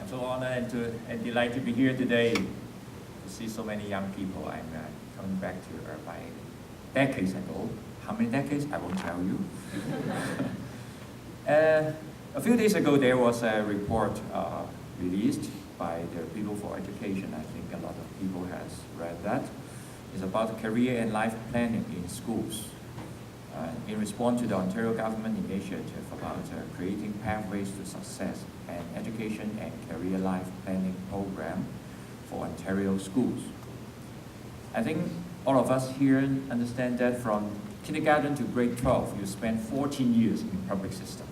so honored and delighted to be here today to see so many young people. I'm coming back to Irvine decades ago. How many decades? I won't tell you. A few days ago, there was a report released by the People for Education. I think a lot of people has read that. It's about career and life planning in schools. In response to the Ontario government initiative about creating pathways to success and education and career life planning program for Ontario schools. I think all of us here understand that from kindergarten to grade 12, you spend 14 years in the public system.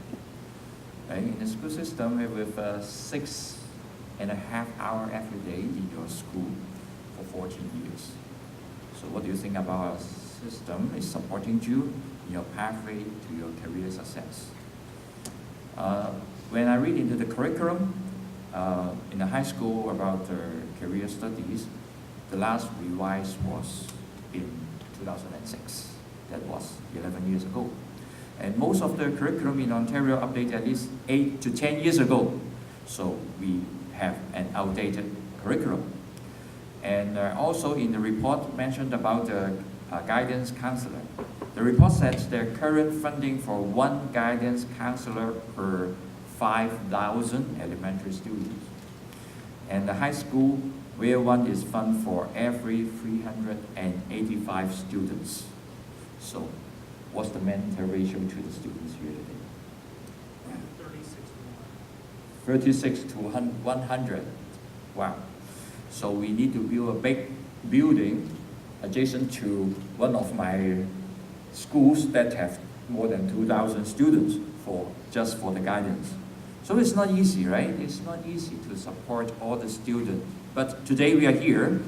Right? In the school system, with 6.5 hours every day in your school for 14 years. So what do you think about our system is supporting you in your pathway to your career success? When I read into the curriculum in the high school about career studies, the last revise was in 2006. That was 11 years ago. And most of the curriculum in Ontario updated at least 8 to 10 years ago. So we have an outdated curriculum. And also in the report mentioned about the guidance counselor. The report says the current funding for one guidance counselor per 5,000 elementary students. And the high school, where one is funded for every 385 students. So what's the mental ratio to the students here today? 36 to 100. Wow. So we need to build a big building adjacent to one of my schools that have more than 2,000 students just for the guidance. So it's not easy, right? It's not easy to support all the students. But today we are here.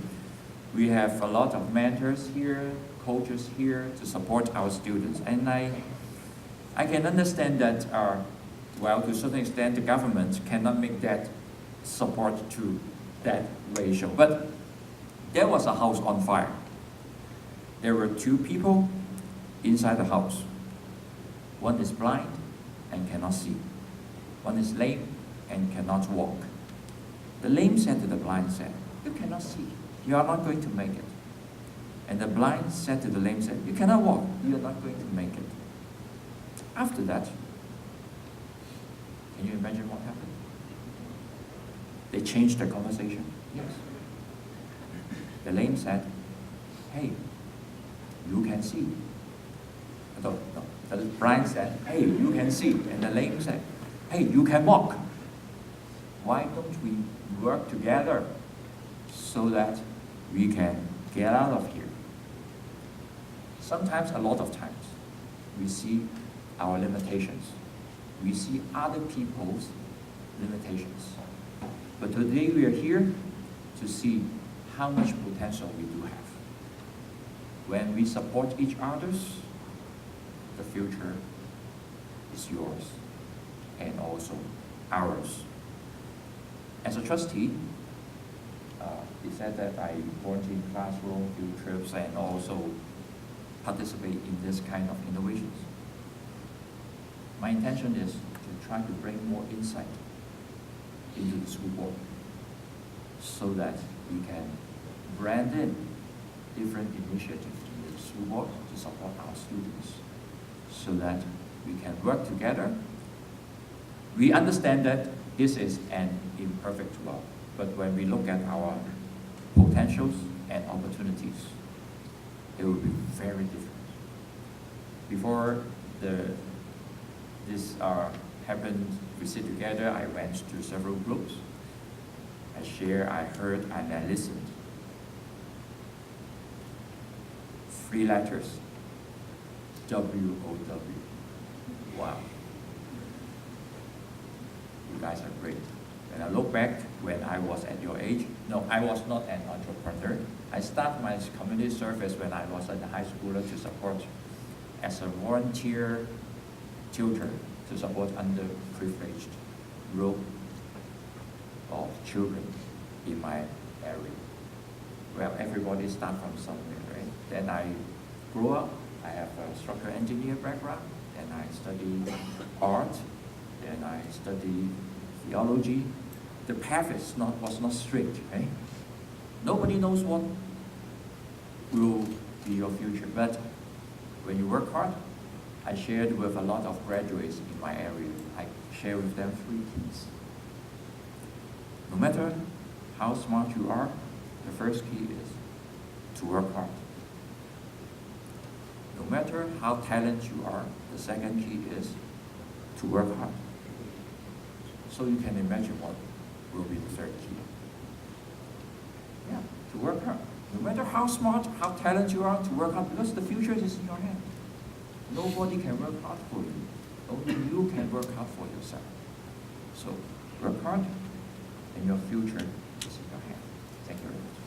We have a lot of mentors here, coaches here to support our students. And I can understand that, well, to a certain extent, the government cannot make that support to that ratio. But there was a house on fire. There were 2 people inside the house. One is blind and cannot see. One is lame and cannot walk. The lame said to the blind said, "You cannot see. You are not going to make it." And the blind said to the lame said, "You cannot walk. You are not going to make it." After that, can you imagine what happened? They changed the conversation. Yes. The lame said, "Hey, you can see." No, the blind said, "Hey, you can see." And the lame said, "Hey, you can walk. Why don't we work together so that we can get out of here?" Sometimes, a lot of times, we see our limitations. We see other people's limitations. But today we are here to see how much potential we do have. When we support each other, the future is yours and also ours. As a trustee, he said that I volunteer in classroom, field trips, and also participate in this kind of innovations. My intention is to try to bring more insight into the school board so that we can brand in different initiatives in the school board to support our students so that we can work together. We understand that this is an imperfect world, but when we look at our potentials and opportunities, it will be very different. Before this happened, we sit together, I went to several groups. I shared, I heard, and I listened. 3 letters, W-O-W. Wow. You guys are great. When I look back, when I was at your age, no, I was not an entrepreneur. I started my community service when I was in the high schooler to support as a volunteer tutor to support underprivileged group of children in my area. Well, everybody starts from somewhere, right? Then I grew up. I have a structural engineer background. Then I studied art. Then I studied theology. the path was not straight, right? Nobody knows what will be your future, but when you work hard, I shared with a lot of graduates in my area. I share with them 3 keys. No matter how smart you are, the first key is to work hard. No matter how talented you are, the second key is to work hard. So you can imagine what will be the third key. Yeah, to work hard. No matter how smart, how talented you are, to work hard, because the future is in your hand. Nobody can work hard for you. Only you can work hard for yourself. So work hard, and your future is in your hand. Thank you very much.